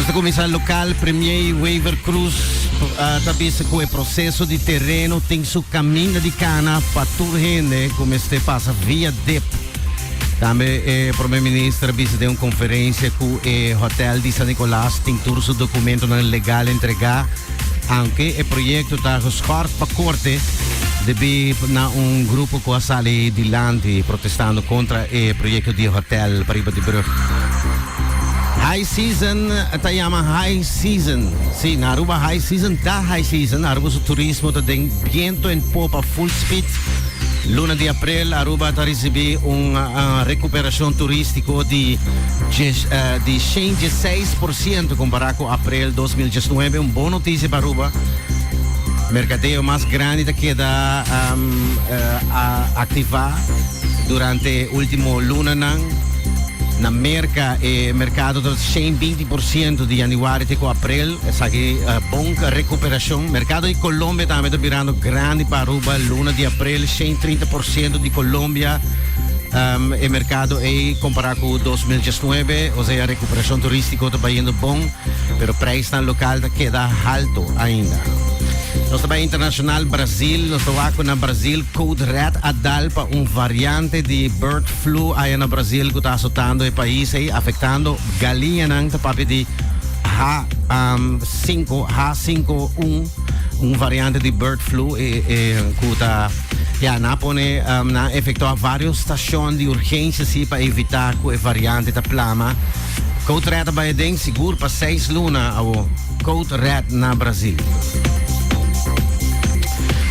Nossa comissão local, Premier Weaver Cruz, também com o processo de terreno tem seu caminho de cana para turrende, como este passa via DEP. Também o primeiro-ministro visitou uma conferência com o hotel de San Nicolás, tem todo o documento legal entregar, anche o projeto está escorto para a corte, deve na grupo com a sala de lande protestando contra o projeto de hotel para Riba de Brugge. High season, tayama high season. Sim, na Aruba high season, Aruba su turismo tem viento em popa full speed. Luna de abril, Aruba está recebendo uma recuperação turística de 106% comparado com abril 2019. Uma boa notícia para Aruba. Mercadeo mais grande da queda ativar durante o último luna na mercado do 120% de januário até abril, essa aqui boa recuperação. Mercado de Colômbia também está virando grande para Aruba, luna de abril, 130% de Colômbia. O mercado é comparado com 2019, ou seja, a recuperação turística está indo bom, mas o preço local queda alto ainda. Nós também internacional Brasil, nós estamos na Brasil, Code Red adal para variante de bird flu aí no Brasil que está assustando o país e afetando galinha ng papi de H5N1, variante de bird flu que está na efetuar várias estações de urgência para evitar que a variante da plama. Code Red vai bem seguro para 6 lunas ao Code Red na Brasil.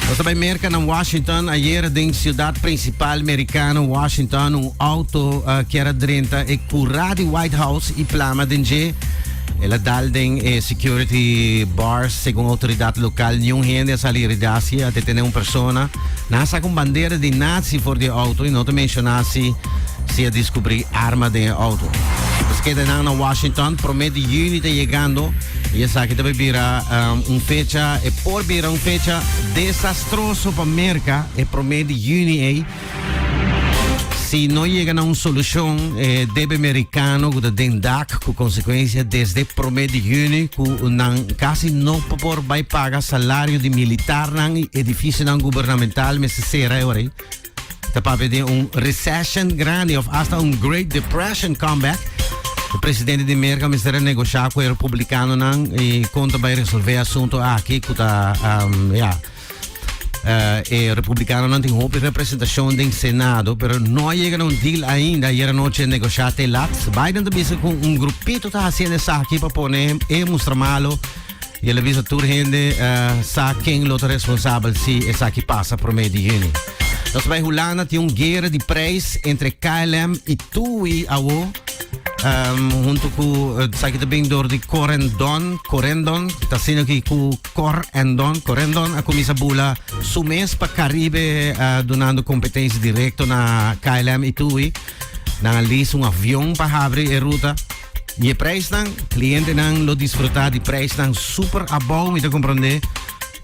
Nós também merca na Washington, ayer em cidade principal americana, Washington, auto que era dentro e curado de White House e plama de ela dal den security bars, segundo a autoridade local, nenhum gente a salir de Ásia, a detener uma pessoa, nasa com bandeira de nazi for de auto e não te mencionasse se a descobrir arma de auto. Os que na Washington, promete junho está chegando. E essa aqui também vira fecha, e por vir fecha desastroso para a América, e promete junho. Se não chega a uma solução, deve americano que tem DAC, com consequência, desde promete junho, que quase não vai pagar salário de militar em edifício governamental, mas será agora. Está para pedir recession grande, ou hasta Great Depression comeback. O presidente de América vai negociar com o republicano e conta vai resolver o assunto aqui que está o republicano não tem roupa de representação no Senado, mas não chega a deal ainda. Ayer noite negociar até lá. Biden também com grupito está fazendo isso aqui para poner e mostrar malo. E ele avisa toda gente sabe quem é o responsável se isso aqui passa por meio de junho. Nós vai Holanda tem guerra de preços entre KLM e TUI junto com aqui também de Corendon está sendo aqui com Corendon a começa bula mês para Caribe donando competência direta na KLM e TUI na lista avião para abrir a ruta e o preço cliente não lo desfrutar de preço super bom me compreender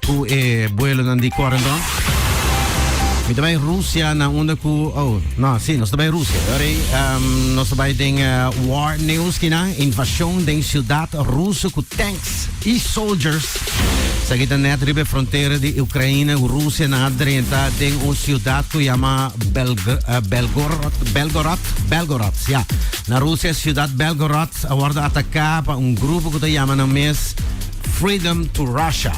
com o vuelo de Corendon. E também Rússia na onda com nós também Rússia. Nós também tem war news que na invasão da cidade russa com tanks e soldiers. Aqui está na fronteira de Ucrânia, Rússia na adrenta tem uma cidade que chama Belgorod. Na Rússia, a cidade Belgorod agora atacar para grupo que chama no mês Freedom to Russia.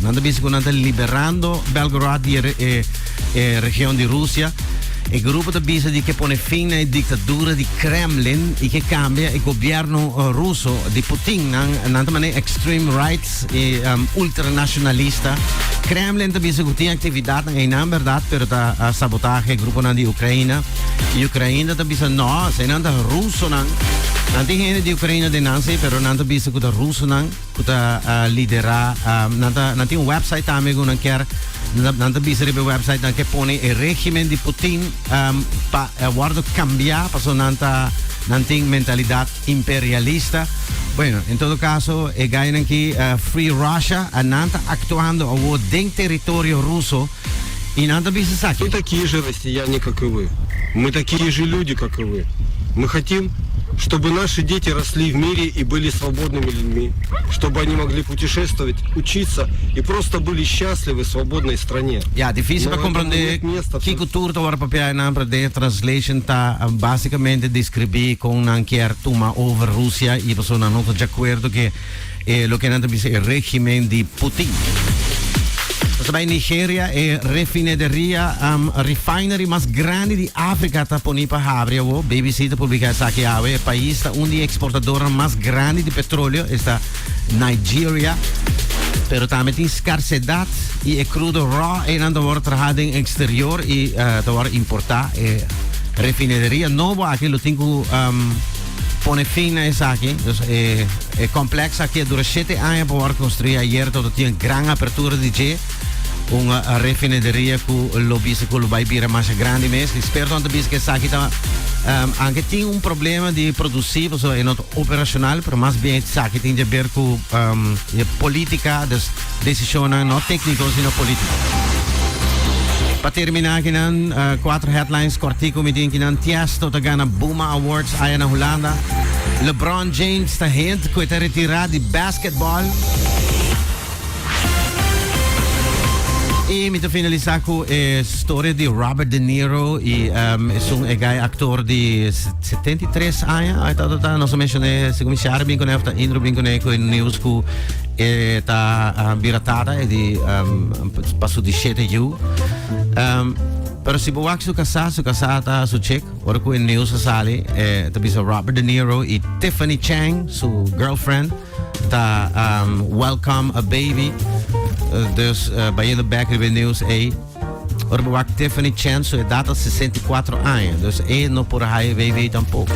Nanda bisco nanda liberando Belgorod e região de Rússia. O grupo da bisa di che pone fine alla dittatura di Kremlin e che cambia il governo russo di Putin, nanda mané extreme rights e ultranacionalista. Kremlin da bisa che tem atividade na verdade per da sabotaje grupo di Ucraina. E Ucraina da bisa no, se nanda russo nanti gente di Ucraina denanzi, però nanti bisa che russo che lidera nanti un website amico non chiar nanti bisa ribe website che pone il regime di Putin guardo cambiar passo nanti mentalidad imperialista. Bueno, en todo caso, gain aqui Free Russia, nanta actuando dentro territorio russo и надо bisa Мы такие же россияне, как и вы. Мы такие же люди, как и вы. Мы хотим, чтобы наши дети росли в мире и были свободными людьми, чтобы они могли путешествовать, учиться и просто были счастливы в свободной стране. Ja, difficile per comprendere che cultura ora proprio in de translation ta basicamente descrive con anche tuma over Russia e persona non de acordo che lo che hanno visto il regime di Putin. Bij Nigeria e refineria refinery mais grande di Africa ta ponipa habria wo BBC ta publica sa che ave país ta undi exportador mais grande di petróleo esta Nigeria pero também tem escassez e é crudo raw e não dá trajado em exterior e dá importar e refineria novo aquilo tem que pone fine a essa aqui é complexa aqui durante 7 anos para construir ayer todo tinha grande apertura de G uma refineria com lobbyista com vai vir mais grande mesmo espero tanto que essa aqui tá anche tem problema de produzir so é não operacional mas mais bem essa aqui tem a ver com política das decisões não técnicas sino política. Para terminar aqui nan 4 headlines cortico me tem que nan Tiesto tá ganha Buma Awards aí na Holanda. LeBron James está hint que está retirado de basquetebol. E mi finalizar com a história de Robert De Niro e é um ator de 73 anos. Não se menciona se começar bem com ele, está indo bem com ele com news que está biratada e de passou de 7 anos. Pero se boa que su casada su chick, ora com news sale, também Robert De Niro e Tiffany Chang, su girlfriend, tá welcome a baby. Dus bij de back in nieuws ora Tiffany Chen sua data 64 anos dus não por aí baby tampouco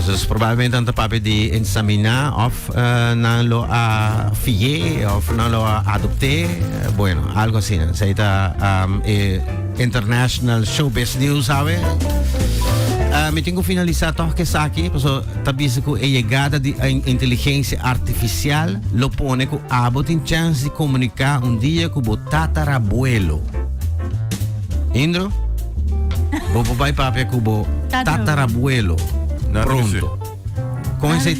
dus provavelmente anta papi de examinar of não lo a fie of não lo a adopte bueno algo assim seita international showbiz news sabe me tenho finalizar toch que aqui, porque talvez com a chegada de inteligência artificial, lo pone com abo tem chance de comunicar dia com o tatarabuelo. Indro? Bo pai papi com o tatarabuelo. Pronto. Com essa